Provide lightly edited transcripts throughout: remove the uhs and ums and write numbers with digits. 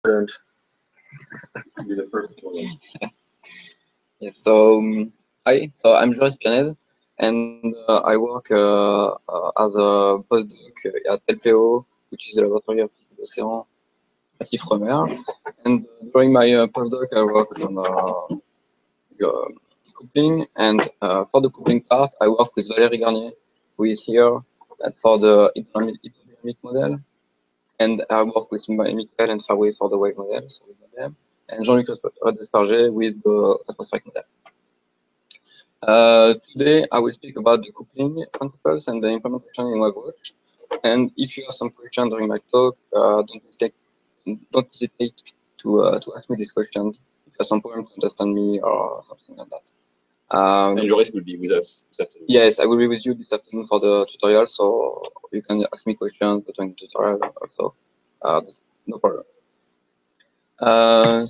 Learned. Be the first one. Yeah, so I'm Joris Pianez, and I work as a postdoc at LPO, which is the laboratory of Océan at Ifremer. And during my postdoc, I worked on coupling, and for the coupling part, I work with Valérie Garnier, who is here, and for the hydrodynamic model. And I work with Michael and Farouet for the wave model, so we know them, and Jean-Luc Desparger with the atmospheric model. Today, I will speak about the coupling principles and the implementation in WebWatch. And if you have some questions during my talk, don't hesitate to ask me these questions if you have some problem to understand me or something like that. And Joris will be with us this afternoon. Yes, I will be with you this afternoon for the tutorial, so you can ask me questions during the tutorial also. That's no problem. For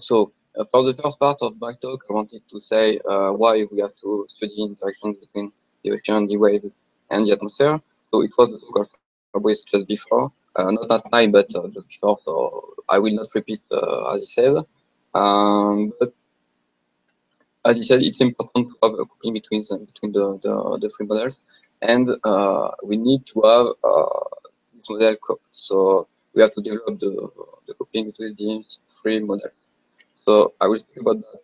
the first part of my talk, I wanted to say why we have to study interactions between the ocean, the waves, and the atmosphere. So it was the talk of Fabrice just before, not at night, but just before. So I will not repeat as he said. But as he said, it's important to have a coupling between the three models, and we need to have this model coupled. So we have to develop the coupling between these three models. So I will speak about that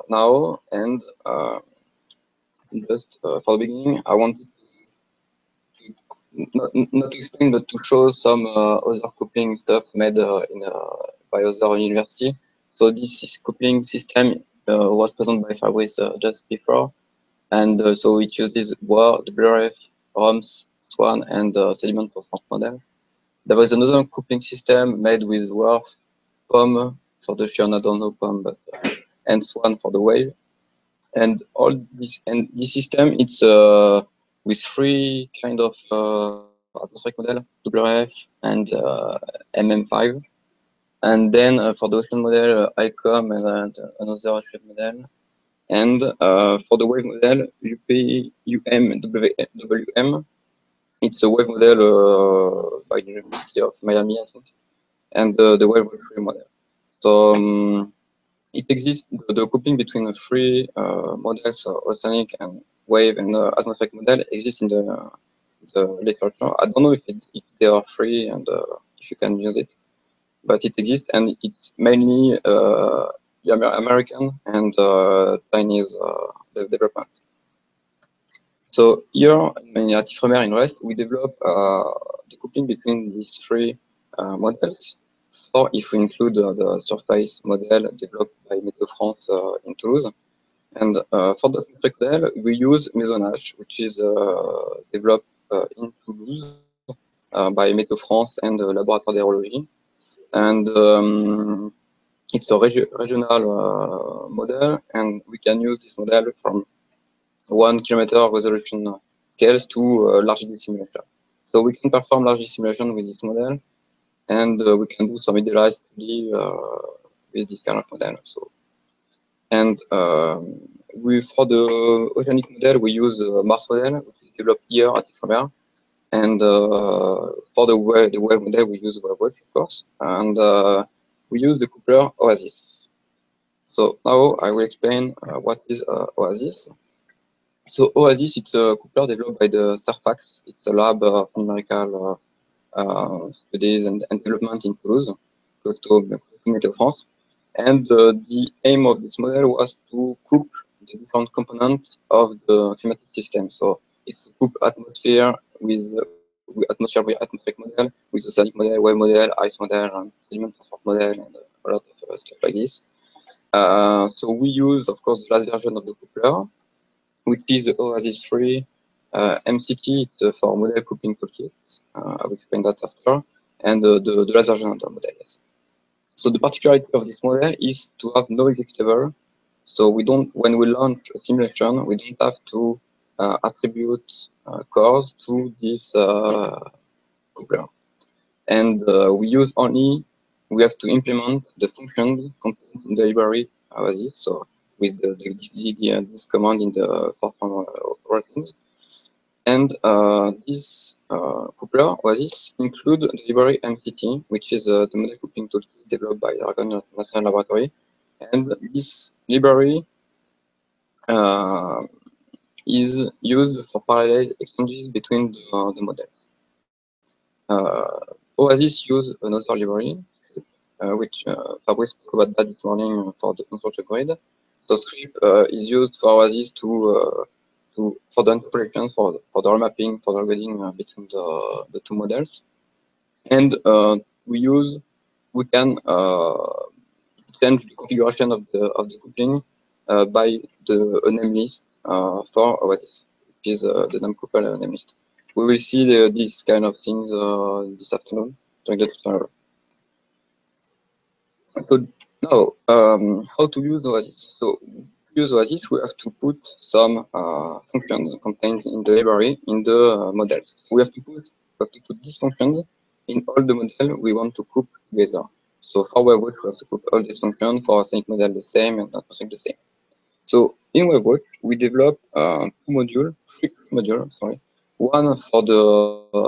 now, and just for the beginning, I wanted not to explain, but to show some other coupling stuff made by other university. So this coupling system was presented by Fabrice just before, and so it uses WAR, WRF, ROMS, SWAN, and sediment response model. There was another coupling system made with WAR, POM for the churn, I don't know POM, but and SWAN for the wave. And this system, it's with three kind of atmospheric model, WRF and MM5. And then for the ocean model, ICOM and another ocean model. And for the wave model, UMWM, it's a wave model by the University of Miami, I think, and the wave model. So it exists, the coupling between the three models, oceanic and wave and atmospheric model exists in the literature. I don't know if they are free and if you can use it, but it exists, and it's mainly American and Chinese development. So here at Ifremer in Rest, we develop the coupling between these three models. Or if we include the surface model developed by Météo France in Toulouse. And for that model, we use Mesonash, which is developed in Toulouse by Météo France and the Laboratoire d'Aérologie. And it's a regional model, and we can use this model from 1 kilometer resolution scales to large scale simulation. So we can perform large simulation with this model, and we can do some idealized 2D with this kind of model. So, and for the oceanic model, we use Mars model, which is developed here at Ifremer. And for the wave model, we use WebWatch, of course, and we use the coupler Oasis. So now I will explain what is Oasis. So Oasis, it's a coupler developed by the Terfax. It's a lab of numerical studies and development in Toulouse, close to Météo France. And the aim of this model was to couple the different components of the climatic system. So it's to couple atmosphere with atmospheric model, with oceanic model, wave model, ice model, and sediment transport model, and a lot of stuff like this. So we use, of course, the last version of the coupler, which is the Oasis 3 MTT for model coupling toolkit. I will explain that after. And the last version of the model, yes. So the particularity of this model is to have no executable. So we don't, when we launch a simulation, we don't have to attribute cores to this coupler. And we have to implement the functions contained in the library Oasis. So with this command in the forthcoming routines. And this coupler Oasis include the library MTT, which is the model coupling toolkit developed by Aragon National Laboratory. And this library is used for parallel exchanges between the models. Oasis use another library, which Fabrice spoke about that this morning for the construction grid. So script is used for Oasis to for the interpolation, for the remapping, for the grading between the two models. And we can change the configuration of the coupling by the name list for Oasis, which is the NumCouple name list. We will see these kind of things this afternoon during the tutorial. So now, how to use Oasis? So to use Oasis, we have to put some functions contained in the library in the models. So we have to put these functions in all the models we want to group together. So for WebWatch, we have to group all these functions. For Async model, the same, and not Async the same. So in WebWatch, we develop three modules, sorry. One for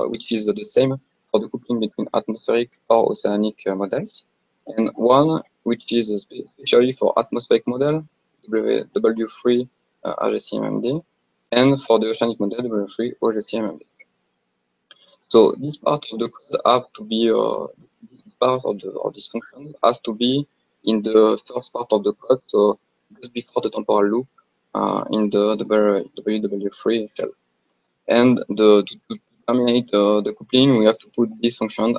which is the same for the coupling between atmospheric or oceanic models, and one which is especially for atmospheric model, W3 RGTMMD, and for the oceanic model, W3 OGTMMD. So this part of the code have to be part of this function has to be in the first part of the code, so just before the temporal loop in the WW3 shell. And to terminate the coupling, we have to put this function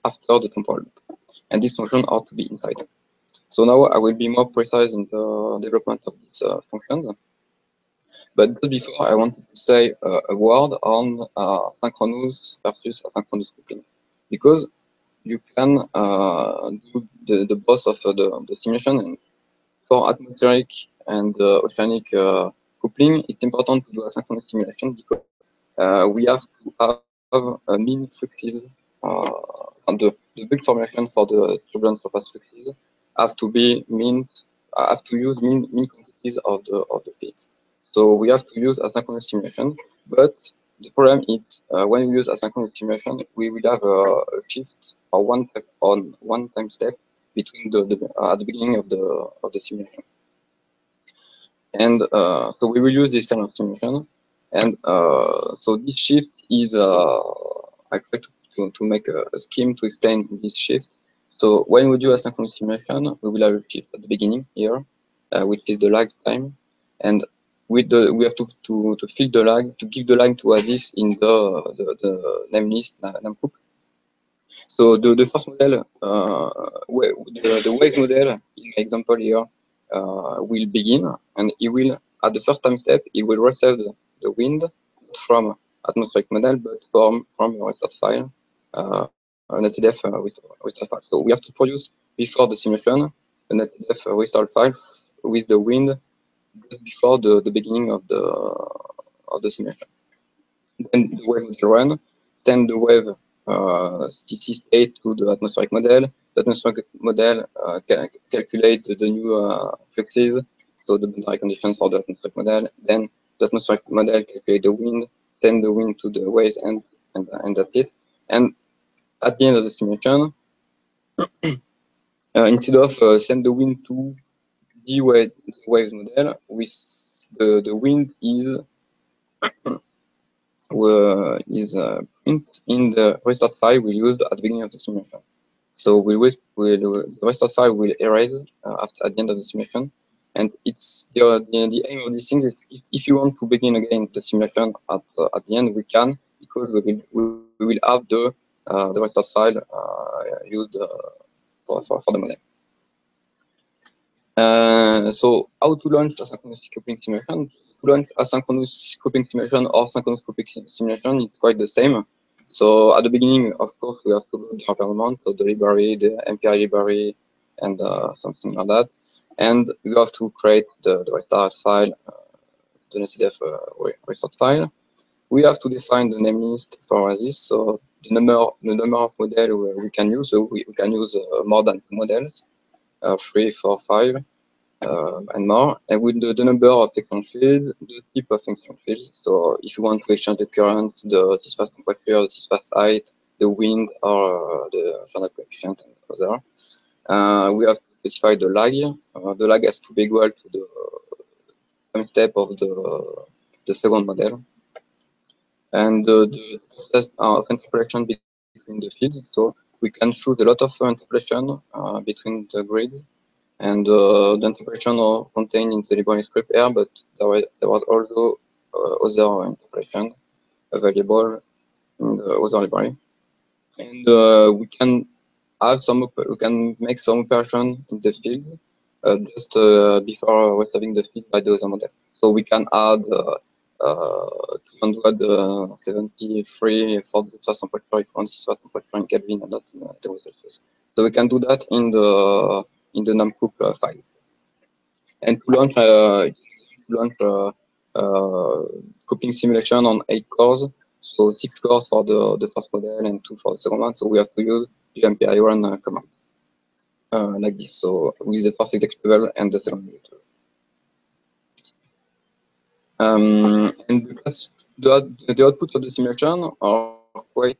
after the temporal loop, and this function ought to be inside. So now I will be more precise in the development of these functions. But just before, I wanted to say a word on synchronous versus asynchronous coupling, because you can do the both of the simulation. And for atmospheric and oceanic coupling, it's important to do asynchronous simulation because we have to have mean fluxes, and the big formulation for the turbulent surface fluxes have to be have to use mean quantities of the peaks. So we have to use asynchronous simulation, but the problem is when we use asynchronous simulation, we will have a shift or one time step between at the beginning of the simulation. And so we will use this kind of simulation. And so this shift is, I try to make a scheme to explain this shift. So when we do asynchronous simulation, we will have a shift at the beginning here, which is the lag time. And we have to fill the lag, to give the lag to Oasis in the name list, NumCouple. So the first model, the waves model in my example here, will begin, and it will, at the first time step, it will receive the wind not from atmospheric model, but from a restart file, an SDF restart file. So we have to produce before the simulation an SDF restart file with the wind just before the beginning of the simulation. Then the wave will run, send the wave CC state to the atmospheric model. The atmospheric model calculate the new fluxes, so the boundary conditions for the atmospheric model. Then the atmospheric model calculate the wind, send the wind to the waves, and that's it. And at the end of the simulation, instead of send the wind to the waves model, with the wind is print in the restart file we used at the beginning of the simulation. So the restart file will erase at the end of the simulation, and it's the aim of this thing is if you want to begin again the simulation at the end, we can, because we will have the restart file used for the model. So how to launch asynchronous coupling simulation? To launch asynchronous coupling simulation or synchronous coupling simulation, it's quite the same. So at the beginning, of course, we have to load the environment, so the library, the MPI library, and something like that. And you have to create the restart file, the NetDef restart file. We have to define the name list for this. So the number of models we can use. So we can use more than 2 models, 3, 4, 5. and more. And with the number of function fields, the type of function field. So if you want to exchange the current, the surface temperature, the surface height, the wind, or the Joule coefficient and other. We have to specify the lag. The lag has to be equal to the time step of the second model. And the process of interpolation between the fields. So we can choose a lot of interpolation between the grids. And the interpolation are contained in the library script here, but there was also other interpolation available in the other library. And we can we can make some operation in the fields just before resolving the field by the other model. So we can add 273 for the surface temperature if one surface temperature in Kelvin and not in degrees Celsius. So we can do that in the numcoop file. And to launch coupling simulation on 8 cores. So 6 cores for the first model and 2 for the second one. So we have to use the MPI run command like this. So with the first executable and the second executable. And because the output of the simulation are quite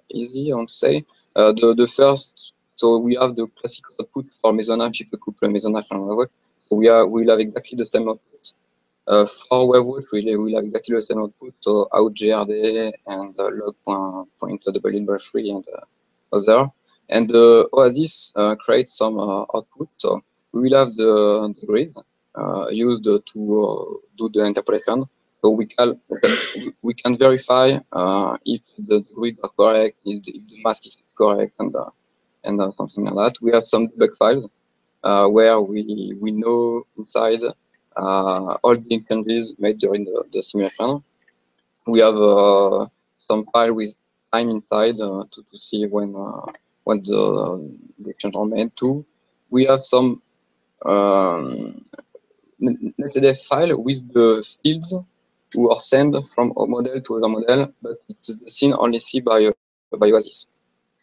easy, I want to say. The first, so we have the classical output for Mesonach, if we couple Mesonach and WaveWatch. So we'll have exactly the same output. For WaveWatch, we'll have exactly the same output. So out GRD and log.point.3 and other. And Oasis creates some output. So we will have the grid used to do the interpolation. So we can verify if the grid are correct, if the mask is correct, and something like that. We have some debug files where we know inside all the exchanges made during the simulation. We have some file with time inside to see when the exchange are made too. We have some netdef file with the fields who are sent from a model to other model, but it's seen only by Oasis.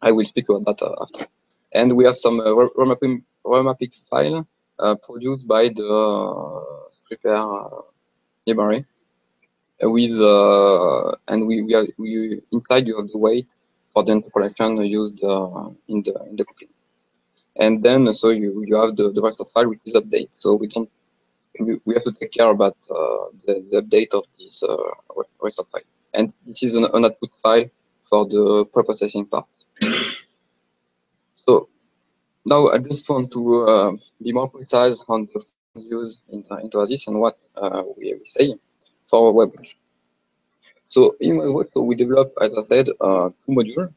I will speak about that after. And we have some remapping file produced by the prepare library with and we inside you have the weight for the interpolation used in the coupling. And then so you have the rest of the file which is update. So we have to take care about the update of this rest of file. And this is an output file for the preprocessing part. So now I just want to be more precise on the use into Oasis and what we say for WaveWatch. So in WaveWatch, we develop, as I said, 2 modules.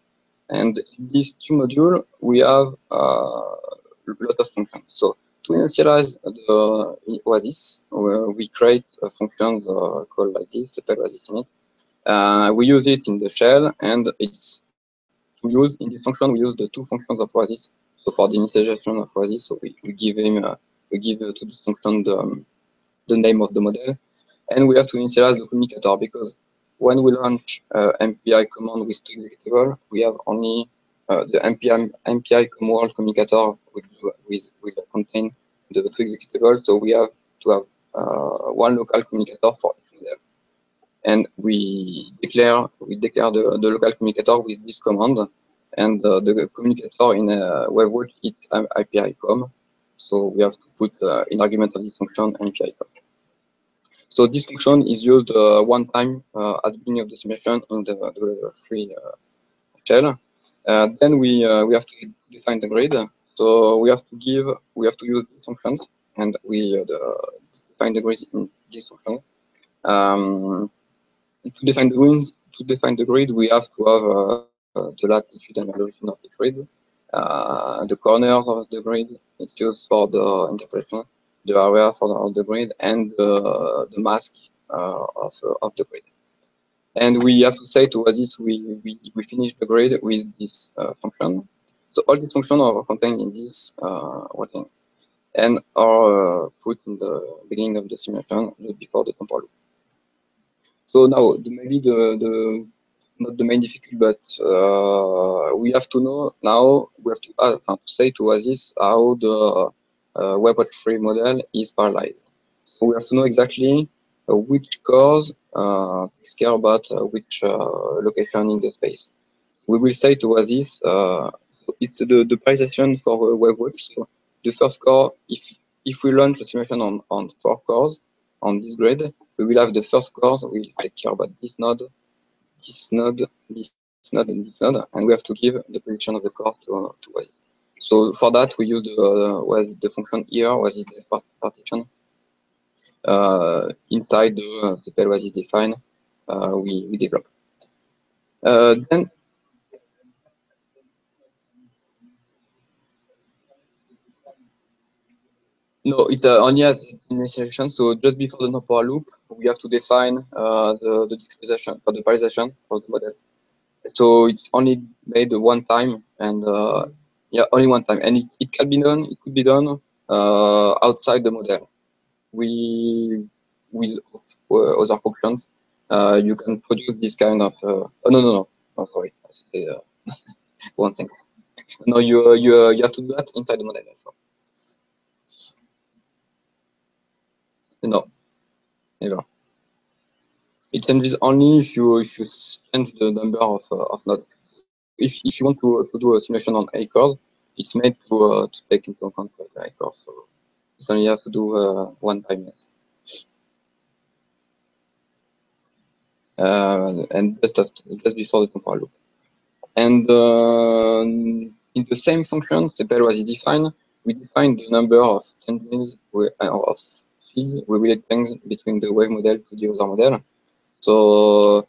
And in these 2 modules, we have a lot of functions. So to initialize the Oasis, we create functions called like this, the Oasis init. We use it in the shell, and it's to use in this function. We use the 2 functions of Oasis. So for the initialization of Oasis, so we give to the function the name of the model, and we have to initialize the communicator because when we launch MPI command with 2 executable, we have only the MPI world communicator will contain the 2 executable. So we have to have 1 local communicator for each model, and we declare the local communicator with this command, and the communicator in WaveWatch is IPI.com. So we have to put in argument of this function MPI.com. So this function is used one time at the beginning of the simulation in the free shell. Then we have to define the grid. So we have to use these functions, and we define the grid in this function. To define the grid, we have to have the latitude and longitude of the grid, the corners of the grid. It's used for the interpolation, the area for the grid, and the mask of the grid. And we have to say to Oasis we finish the grid with this function. So all these functions are contained in this routine and are put in the beginning of the simulation just before the temporal loop. So now maybe not the main difficulty, but we have to know now. We have to say to Oasis how WebWatch 3 model is parallelized. So we have to know exactly which cores takes care about which location in the space. We will say to Oasis, it's the parallelization for WebWatch. So the first core, if we launch the simulation on 4 cores on this grid, we will have the first cores will take care about this node, this node, this node, and this node, and we have to give the position of the core to Oasis. So for that, we use the function here, Oasis partition, inside the PL Oasis define we develop. Then no, it only has initialization. So just before the temporal loop, we have to define the discretization for the parallelization of the model. So it's only made one time, and yeah, only one time, and it can be done. It could be done outside the model. With other functions, you can produce this kind of. Oh no, sorry, I say one thing. No, you have to do that inside the model. No, never. It changes only if you change the number of nodes. If you want to do a simulation on 8 cores, it's made to take into account 8 cores. So you only have to do one time. Yes. And just before the temporal loop. And in the same function, CPL was defined. We define the number of changes of fields we will exchange between the wave model to the other model. So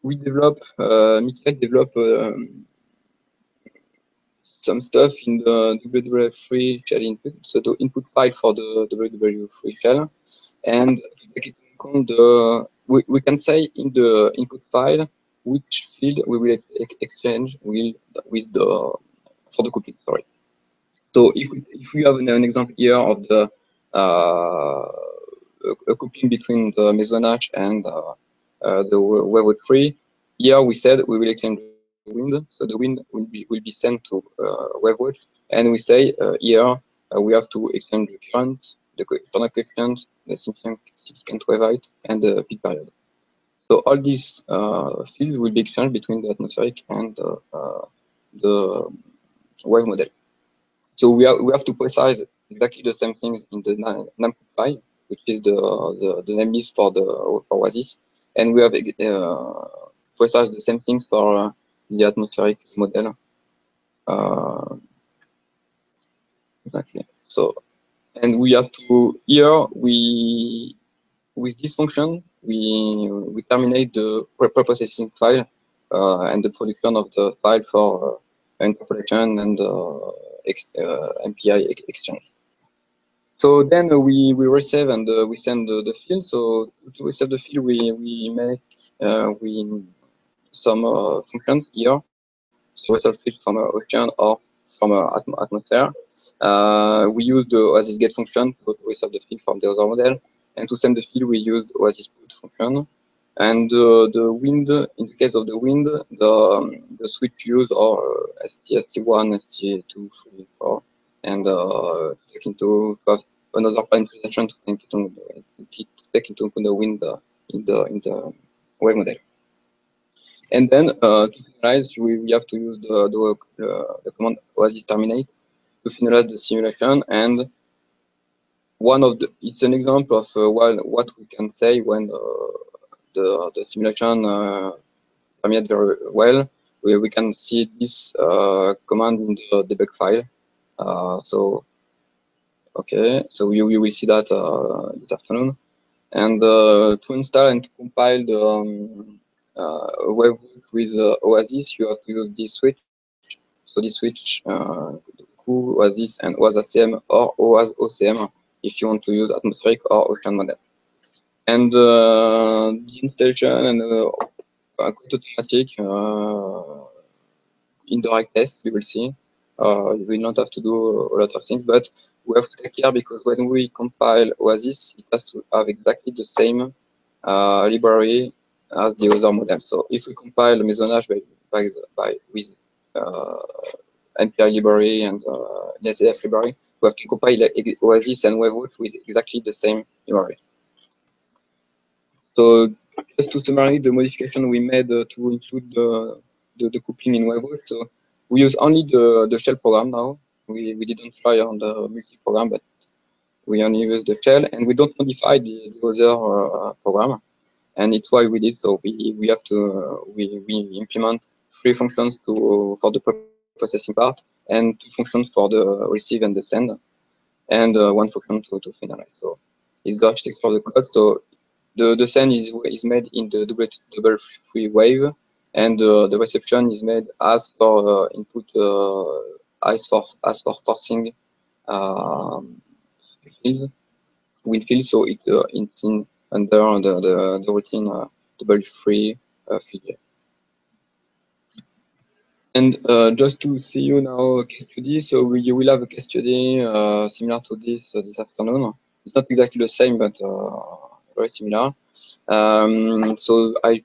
we develop, Michael developed some stuff in the WW3 shell input, so the input file for the WW3 shell, and to take into account we can say in the input file which field we will exchange with the for the coupling. Sorry. So if we have an example here of the a coupling between the Mesonash and the WebWatch 3, here we said we will exchange the wind, so the wind will be sent to WebWatch, and we say here we have to exchange the current, the external coefficient, the significant wave height, and the peak period. So all these fields will be exchanged between the atmospheric and the wave model. So we have to precise exactly the same things in the NumPy file, which is the name list for Oasis, and we have precise the same thing for the atmospheric model. Exactly. So, and we have to here with this function we terminate the preprocessing file and the production of the file for interpolation and MPI exchange. So then we receive and we send the field. So to receive the field, we make some functions here. So return field from ocean or from atmosphere. We use the Oasis get function to receive the field from the other model, and to send the field we use Oasis put function. And the wind, in the case of the wind, the switch used are ST1, ST2, 3, 4, and take into another implementation to take into account the wind in the wave model. And then to finalize, we have to use the command Oasis terminate to finalize the simulation. And it's an example of what we can say when the simulation terminates very well. We can see this command in the debug file. So okay, so we will see that this afternoon. And to install and to compile the webhook with Oasis, you have to use this switch. So this switch, Ku, Oasis, and OASATM or OAS OCM if you want to use atmospheric or ocean model. And the installation and quite automatic indirect tests, you will see. You will not have to do a lot of things, but we have to take care because when we compile Oasis, it has to have exactly the same library as the other model. So if we compile Mesonash with MPI library and NetDF library, we have to compile Oasis and WebWatch with exactly the same URL. So just to summarize the modification we made to include the coupling in WebWatch. So we use only the shell program now. We didn't try on the multi-program, but we only use the shell, and we don't modify the other program. And it's why we did so. We have to we implement 3 functions for the processing part, and 2 functions for the receive and the send, and 1 function to finalize. So it's the architecture of the code. So the send is made in the double free wave, and the reception is made as for input as for forcing fields with field. So it's in under the routine double free field. And just to see you now a case study, so you will have a case study similar to this afternoon. It's not exactly the same, but very similar. So I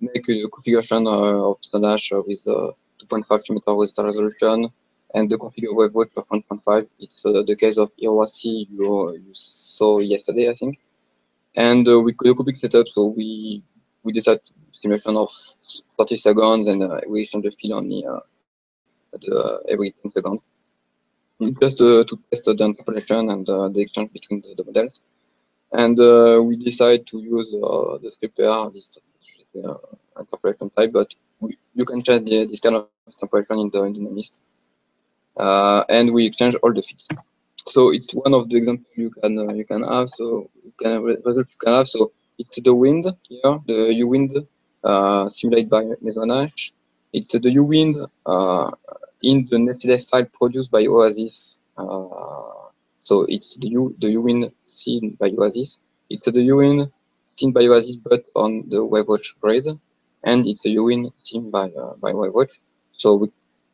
make a configuration of Sonash with 2.5 kilometer with resolution, and the config of WebWatch of 1.5. It's the case of Irwasi you saw yesterday, I think. And we could do a quick setup, so we did that simulation of 30 seconds, and we change the field only every 10 seconds, just to test the interpolation and the exchange between the models. And we decided to use the script pair, this interpolation type, but you can change this kind of interpolation in the Dynamis. And we exchange all the feeds. So it's one of the examples you can have. So result you can have. So it's the wind here, the uwind simulated by Mesonash. It's the uwind in the NetDF file produced by Oasis. So it's the uwind seen by Oasis. It's the uwind seen by Oasis, but on the WebWatch grid, and it's the uwind seen by WebWatch. So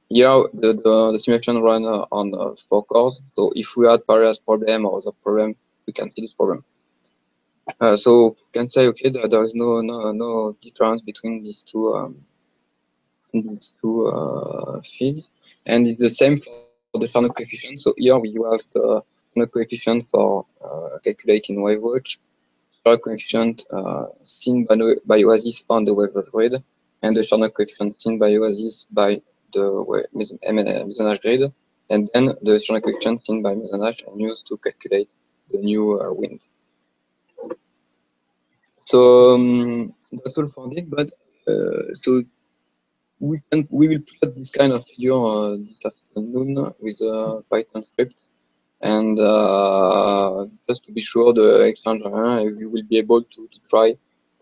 here the simulation run on 4 cores. So if we had various problem or other problem, we can see this problem. So we can say, okay, there is no difference between these two fields, and it's the same for the Charnock coefficient. So here we have the Charnock coefficient for calculating WebWatch, Charnock coefficient seen by Oasis on the WebWatch grid, and the Charnock coefficient seen by Oasis by the Mesonash grid, and then the Charnock coefficient seen by Mesonash and used to calculate the new wind. So that's all for this, but so we will plot this kind of figure this afternoon with a Python script, and just to be sure the exchange we will be able to try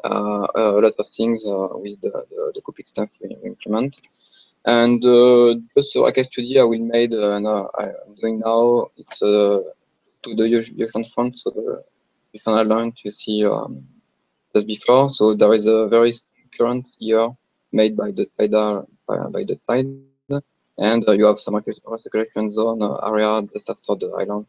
a lot of things with the coupling stuff we implement. And just so I case study I will made I'm doing now, it's to the Ocean front, so the canal line you see just before. So there is a very current here made by the tide, and you have some recirculation zone area just after the island,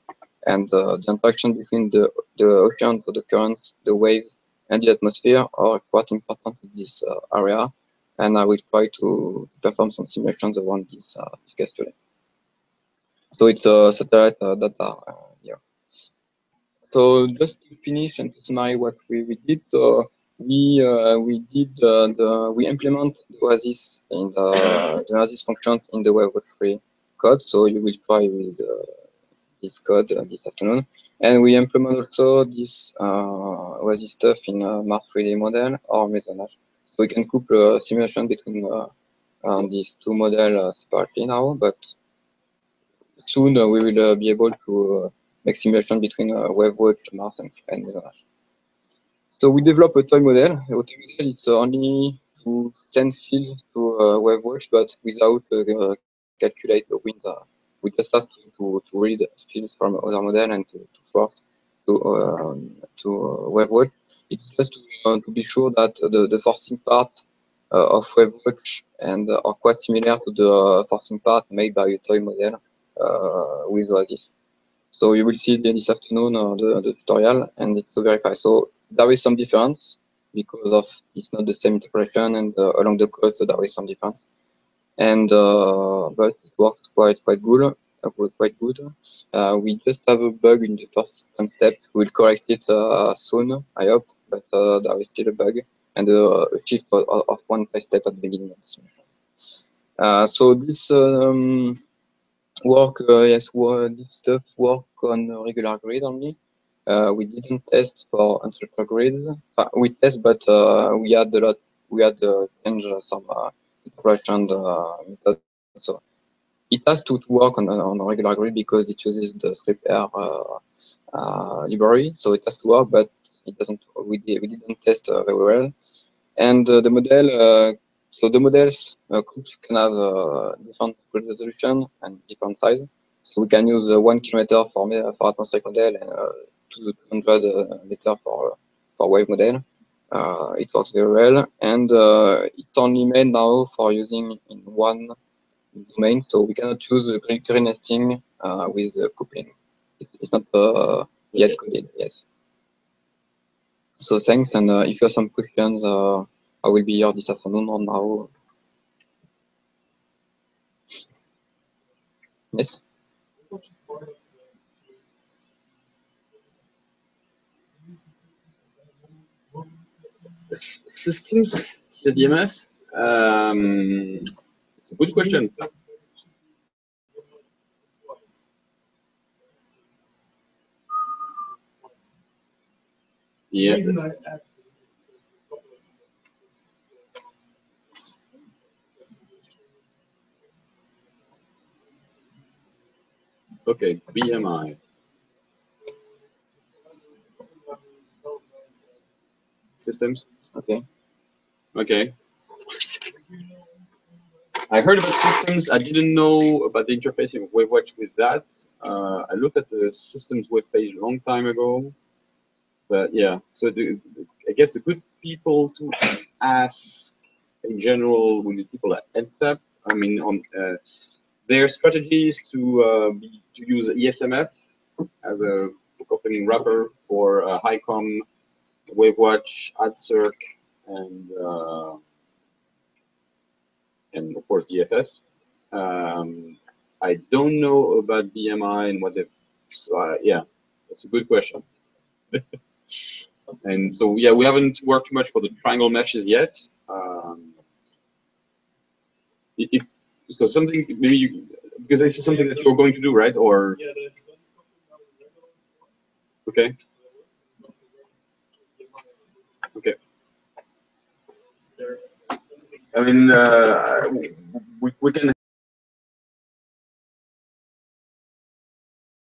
and the interaction between the ocean, so the currents, the waves, and the atmosphere are quite important in this area. And I will try to perform some simulations around this case today. So it's a satellite data here. So just to finish and to summarize what we did, we implement the Oasis in the Oasis functions in the WebWatch 3 code. So you will try with this code this afternoon, and we implement also this Oasis stuff in Mars 3D model or Mesonash. So we can couple simulation between these two models separately now, but soon we will be able to make simulation between WebWatch, Mars, and Mesonash. So we develop a toy model. A toy model is only to send fields to WebWatch, but without calculate the wind. We just have to read fields from other model and to force to WebWatch. It's just to be sure that the forcing part of WebWatch and are quite similar to the forcing part made by a toy model with Oasis. So you will see this afternoon the tutorial, and it's to verify. So there is some difference because of it's not the same interpretation, and along the coast so there is some difference. and but it works quite good. We just have a bug in the first step. We'll correct it soon, I hope, but there is still a bug and a shift of one step at the beginning of this mission. So this this stuff work on a regular grid only. We didn't test for unstructured grids. We test, but we had change some expression method. So it has to work on a regular grid because it uses the script-R library, so it has to work, but it doesn't. We didn't test very well, and the model. So the models can have different grid resolution and different size. So we can use 1 kilometer for atmospheric model and 200 meter for wave model. It works very well, and it's only made now for using in one domain, so we cannot use grid nesting with coupling. It's not yet coded. Yes. So thanks, and if you have some questions, I will be here this afternoon or now. Yes. Systems, the DMF. It's a good question. Yeah. Okay, BMI. Systems. Okay. Okay. I heard about systems. I didn't know about the interfacing of WaveWatch with that. I looked at the systems webpage a long time ago. But yeah, so I guess the good people to ask in general will be people at NSEP. I mean, on their strategy is to use ESMF as a opening wrapper for HiCom, WaveWatch, AdCirc, and of course DFS. I don't know about BMI and what they. So, yeah, that's a good question. And so yeah, we haven't worked too much for the triangle meshes yet. So something maybe because it's something that you're going to do, right? Or okay, okay. I mean, we can